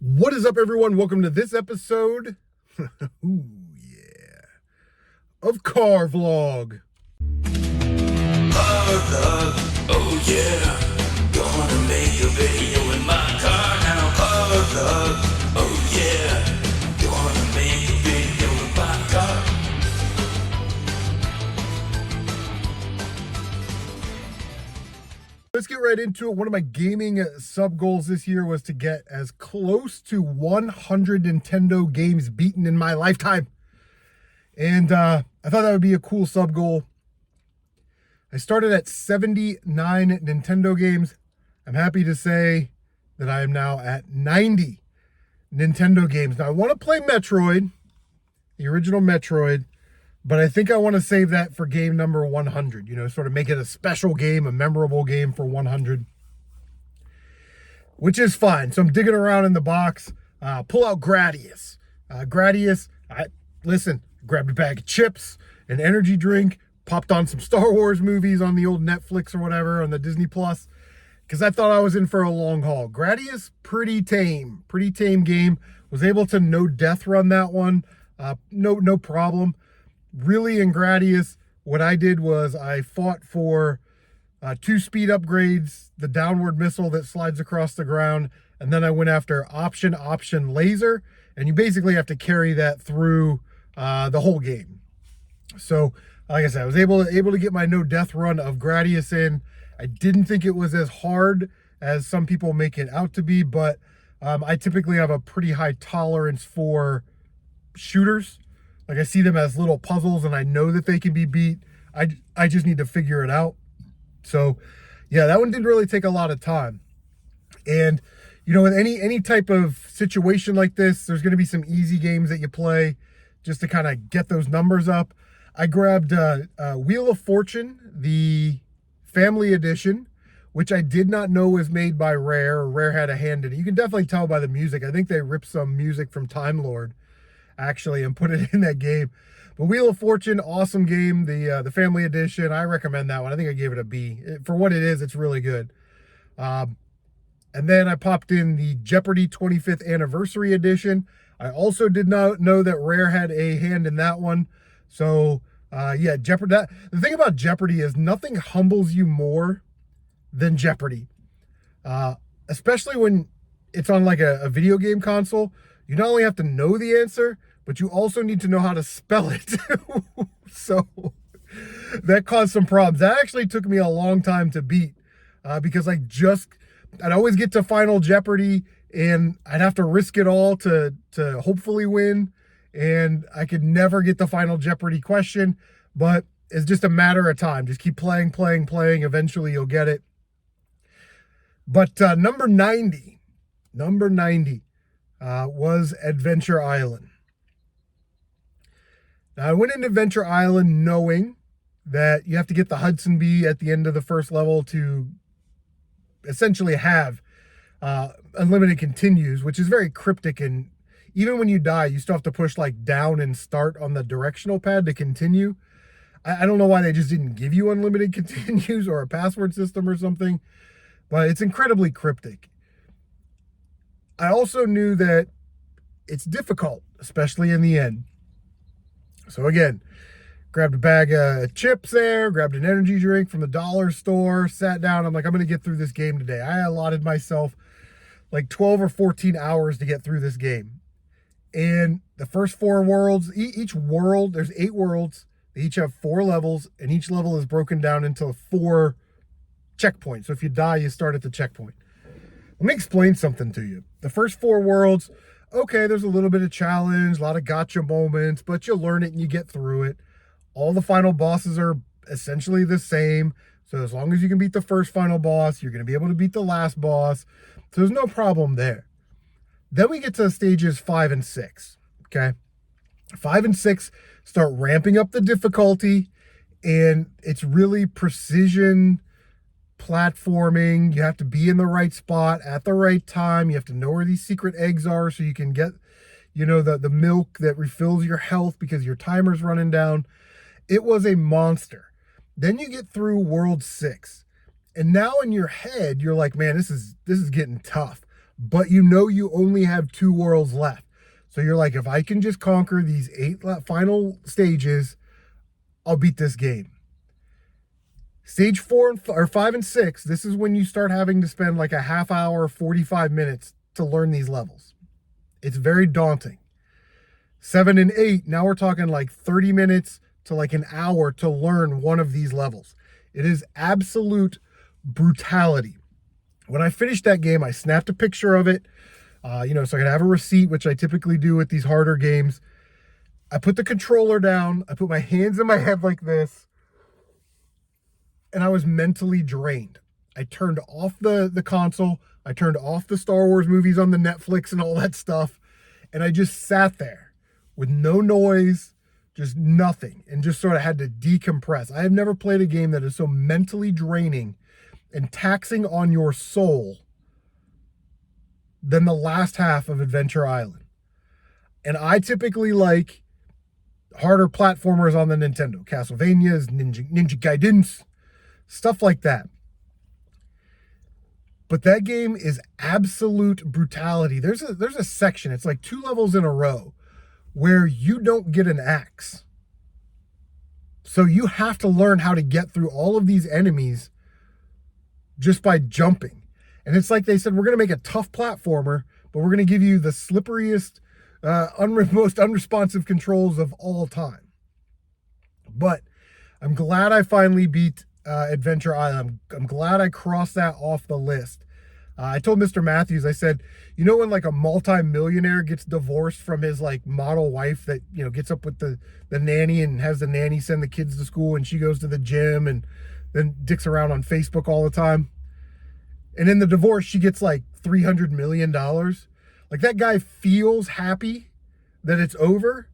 What is up, everyone? Welcome to this episode ooh, yeah, of Car Vlog. Oh yeah, gonna make a video in my car now. Oh yeah, gonna make a video in my car. Let's get right into it. One of my gaming sub goals this year was to get as close to 100 Nintendo games beaten in my lifetime. And I thought that would be a cool sub goal. I started at 79 Nintendo games. I'm happy to say that I am now at 90 Nintendo games. Now, I want to play Metroid, the original Metroid, but I think I want to save that for game number 100, sort of make it a special game, a memorable game for 100, which is fine. So I'm digging around in the box, pull out Gradius. Grabbed a bag of chips, an energy drink, popped on some Star Wars movies on the old Netflix or whatever, on the Disney Plus, because I thought I was in for a long haul. Gradius, pretty tame game. Was able to no death run that one, no problem. Really, in Gradius, what I did was I fought for 2 speed upgrades, the downward missile that slides across the ground, and then I went after option laser, and you basically have to carry that through the whole game. So, like I said, I was able to get my no death run of Gradius in. I didn't think it was as hard as some people make it out to be, but I typically have a pretty high tolerance for shooters. Like, I see them as little puzzles, and I know that they can be beat. I just need to figure it out. So, yeah, that one didn't really take a lot of time. And, with any type of situation like this, there's going to be some easy games that you play just to kind of get those numbers up. I grabbed Wheel of Fortune, the Family Edition, which I did not know was made by Rare. Rare had a hand in it. You can definitely tell by the music. I think they ripped some music from Time Lord, actually, and put it in that game. But Wheel of Fortune, awesome game. The Family Edition, I recommend that one. I think I gave it a B. For what it is, it's really good. And then I popped in the Jeopardy 25th Anniversary Edition. I also did not know that Rare had a hand in that one. So, yeah, Jeopardy. The thing about Jeopardy is nothing humbles you more than Jeopardy. Especially when it's on like a video game console. You not only have to know the answer, but you also need to know how to spell it. So that caused some problems. That actually took me a long time to beat because I'd always get to Final Jeopardy and I'd have to risk it all to hopefully win. And I could never get the Final Jeopardy question, but it's just a matter of time. Just keep playing. Eventually you'll get it. But number 90 was Adventure Island. Now, I went into Adventure Island knowing that you have to get the Hudson Bee at the end of the first level to essentially have unlimited continues, which is very cryptic, and even when you die, you still have to push like down and start on the directional pad to continue. I don't know why they just didn't give you unlimited continues or a password system or something, but it's incredibly cryptic. I also knew that it's difficult, especially in the end. So again, grabbed a bag of chips there, grabbed an energy drink from the dollar store, sat down. I'm like, I'm going to get through this game today. I allotted myself like 12 or 14 hours to get through this game. And the first 4 worlds, each world, there's 8 worlds. They each have 4 levels, and each level is broken down into 4 checkpoints. So if you die, you start at the checkpoint. Let me explain something to you. The first 4 worlds, okay, there's a little bit of challenge, a lot of gotcha moments, but you learn it and you get through it. All the final bosses are essentially the same. So as long as you can beat the first final boss, you're going to be able to beat the last boss. So there's no problem there. Then we get to stages 5 and 6, okay? 5 and 6 start ramping up the difficulty, and it's really precision platforming. You have to be in the right spot at the right time. You have to know where these secret eggs are so you can get, the milk that refills your health because your timer's running down. It was a monster. Then you get through World 6, and now in your head, you're like, man, this is getting tough. but you know you only have 2 worlds left. So you're like, if I can just conquer these 8 final stages, I'll beat this game. Stage 4 or 5 and 6, this is when you start having to spend like a half hour, 45 minutes to learn these levels. It's very daunting. 7 and 8, now we're talking like 30 minutes to like an hour to learn one of these levels. It is absolute brutality. When I finished that game, I snapped a picture of it, so I could have a receipt, which I typically do with these harder games. I put the controller down, I put my hands in my head like this, and I was mentally drained. I turned off the console, I turned off the Star Wars movies on the Netflix and all that stuff, and I just sat there with no noise, just nothing, and just sort of had to decompress. I have never played a game that is so mentally draining and taxing on your soul than the last half of Adventure Island. And I typically like harder platformers on the Nintendo. Castlevanias, Ninja Gaidens, stuff like that. But that game is absolute brutality. There's a section, it's like 2 levels in a row, where you don't get an axe. So you have to learn how to get through all of these enemies just by jumping. And it's like they said, we're going to make a tough platformer, but we're going to give you the slipperiest, most unresponsive controls of all time. But I'm glad I finally beat Adventure Island. I'm glad I crossed that off the list. I told Mr. Matthews, I said, when like a multi-millionaire gets divorced from his like model wife that, gets up with the nanny and has the nanny send the kids to school and she goes to the gym and then dicks around on Facebook all the time. And in the divorce, she gets like $300 million. Like that guy feels happy that it's over,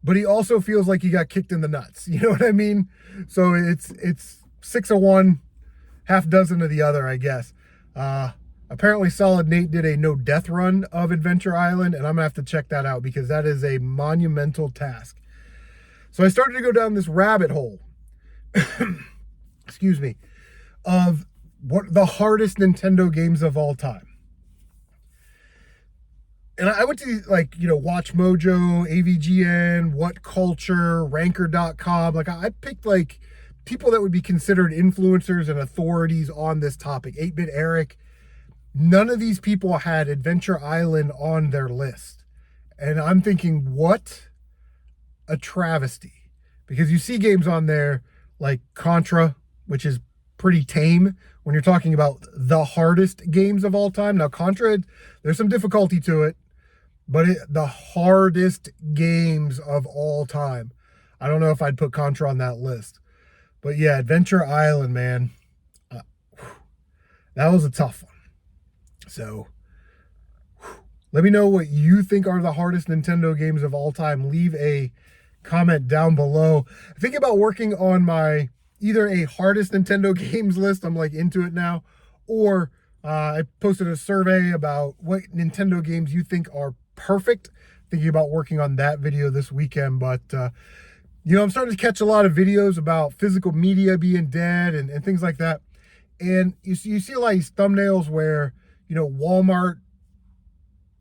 but he also feels like he got kicked in the nuts. You know what I mean? So it's 6 of one, half dozen of the other, I guess. Apparently Solid Nate did a no death run of Adventure Island, and I'm gonna have to check that out because that is a monumental task. So I started to go down this rabbit hole, excuse me, of what the hardest Nintendo games of all time. And I went to Watch Mojo, AVGN, What Culture, Ranker.com. Like I picked like people that would be considered influencers and authorities on this topic. 8-Bit Eric. None of these people had Adventure Island on their list. And I'm thinking, what a travesty. Because you see games on there like Contra, which is pretty tame when you're talking about the hardest games of all time. Now, Contra, there's some difficulty to it, but the hardest games of all time. I don't know if I'd put Contra on that list. But yeah, Adventure Island, man. That was a tough one. So, let me know what you think are the hardest Nintendo games of all time. Leave a comment down below. Think about working on my either a hardest Nintendo games list. I'm like into it now. Or I posted a survey about what Nintendo games you think are perfect. Thinking about working on that video this weekend. But, I'm starting to catch a lot of videos about physical media being dead and things like that. And you see a lot of these thumbnails where Walmart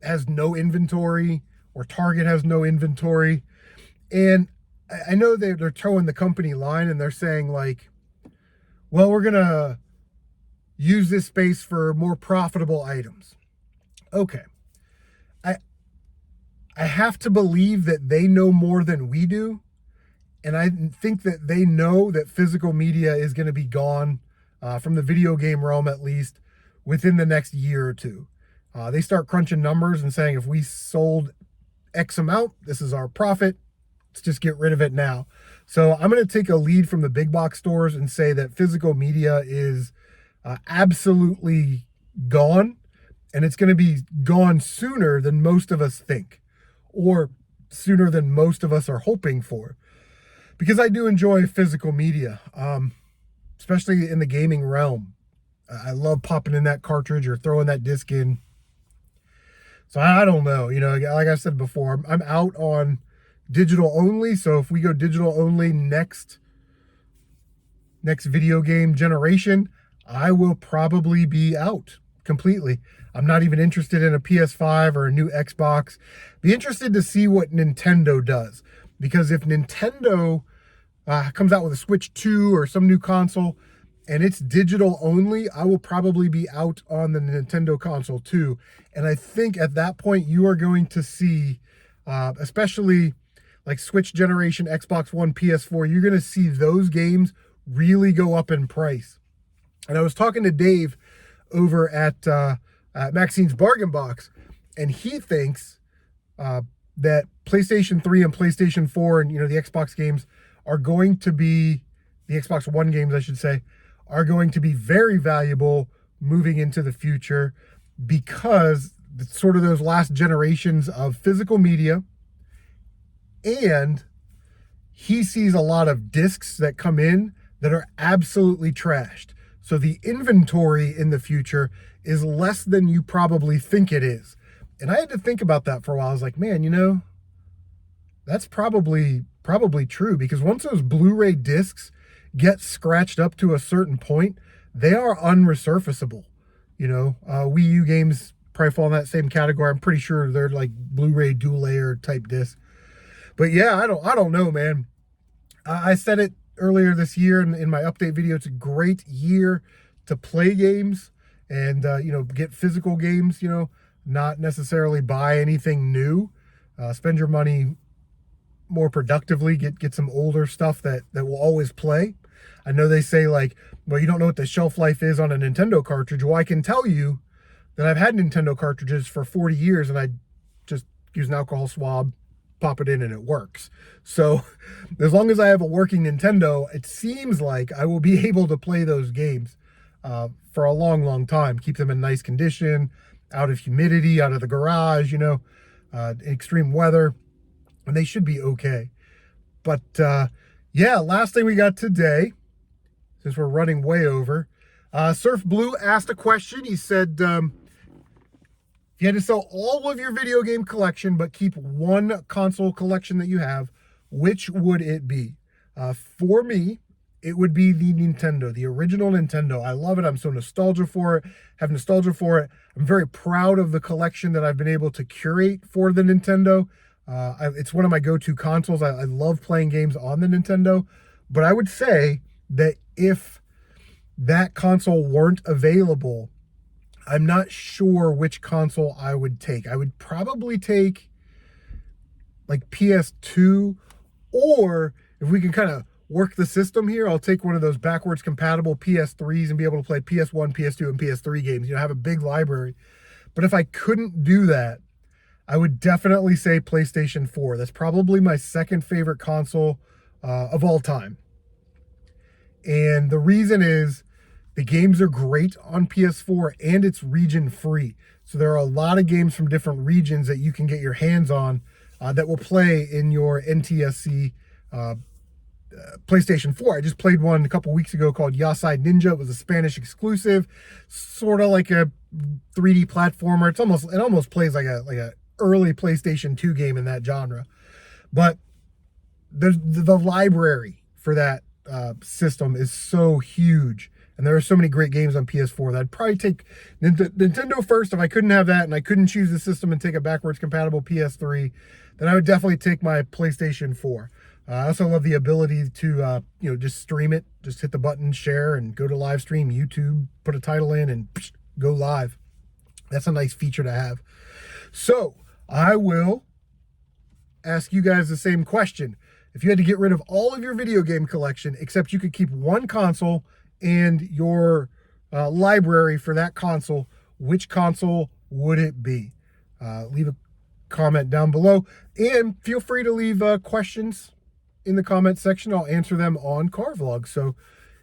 has no inventory or Target has no inventory. And I know they're towing the company line and they're saying like, well, we're going to use this space for more profitable items. Okay. I have to believe that they know more than we do. And I think that they know that physical media is going to be gone from the video game realm, at least within the next year or two. They start crunching numbers and saying, if we sold X amount, this is our profit. Let's just get rid of it now. So I'm going to take a lead from the big box stores and say that physical media is absolutely gone. And it's going to be gone sooner than most of us think, or sooner than most of us are hoping for. Because I do enjoy physical media, especially in the gaming realm. I love popping in that cartridge or throwing that disc in. So I don't know, like I said before, I'm out on digital only. So if we go digital only next video game generation, I will probably be out completely. I'm not even interested in a PS5 or a new Xbox. Be interested to see what Nintendo does. Because if Nintendo comes out with a Switch 2 or some new console and it's digital only, I will probably be out on the Nintendo console too. And I think at that point you are going to see, especially like Switch generation, Xbox One, PS4, you're going to see those games really go up in price. And I was talking to Dave over at Maxine's Bargain Box, and he thinks that PlayStation 3 and PlayStation 4 and, the Xbox games are going to be, the Xbox One games, I should say, are going to be very valuable moving into the future because it's sort of those last generations of physical media. And he sees a lot of discs that come in that are absolutely trashed. So the inventory in the future is less than you probably think it is. And I had to think about that for a while. I was like, man, that's probably true, because once those Blu-ray discs get scratched up to a certain point, they are unresurfaceable. Wii U games probably fall in that same category. I'm pretty sure they're like Blu-ray dual layer type discs. But yeah, I don't know, man. I said it earlier this year in my update video. It's a great year to play games and, get physical games, not necessarily buy anything new. Spend your money more productively, get some older stuff that will always play. I know they say like, well, you don't know what the shelf life is on a Nintendo cartridge. Well, I can tell you that I've had Nintendo cartridges for 40 years and I just use an alcohol swab, pop it in, and it works. So as long as I have a working Nintendo, it seems like I will be able to play those games for a long, long time. Keep them in nice condition, out of humidity, out of the garage, extreme weather, and they should be okay. But yeah, last thing we got today, since we're running way over, Surf Blue asked a question. He said, if you had to sell all of your video game collection but keep one console collection that you have, which would it be? For me, it would be the Nintendo, the original Nintendo. I love it. I'm so nostalgic for it. Have nostalgia for it. I'm very proud of the collection that I've been able to curate for the Nintendo. It's one of my go-to consoles. I love playing games on the Nintendo. But I would say that if that console weren't available, I'm not sure which console I would take. I would probably take like PS2, or if we can kind of work the system here, I'll take one of those backwards compatible PS3s and be able to play PS1, PS2, and PS3 games. Have a big library. But if I couldn't do that, I would definitely say PlayStation 4. That's probably my second favorite console of all time. And the reason is the games are great on PS4 and it's region free. So there are a lot of games from different regions that you can get your hands on that will play in your NTSC PlayStation 4. I just played one a couple weeks ago called Yasai Ninja. It was a Spanish exclusive, sort of like a 3D platformer. It almost plays like a early PlayStation 2 game in that genre. But the library for that system is so huge, and there are so many great games on PS4 that I'd probably take Nintendo first. If I couldn't have that and I couldn't choose the system and take a backwards compatible PS3, then I would definitely take my PlayStation 4. I also love the ability to just stream it, just hit the button, share, and go to live stream, YouTube, put a title in, and go live. That's a nice feature to have. So I will ask you guys the same question. If you had to get rid of all of your video game collection, except you could keep one console and your library for that console, which console would it be? Leave a comment down below, and feel free to leave questions in the comment section. I'll answer them on Car Vlog. So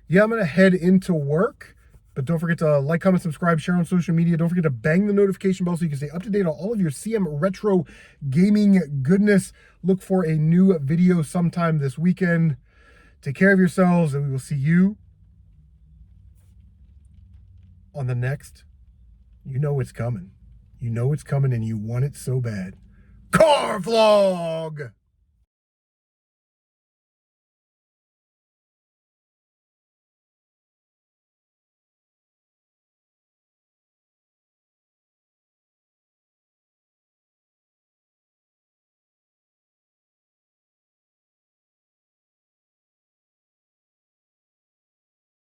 yeah, I'm going to head into work. But don't forget to like, comment, subscribe, share on social media. Don't forget to bang the notification bell so you can stay up to date on all of your CMRetro gaming goodness. Look for a new video sometime this weekend. Take care of yourselves, and we will see you on the next. You know it's coming. You know it's coming, and you want it so bad. Car Vlog!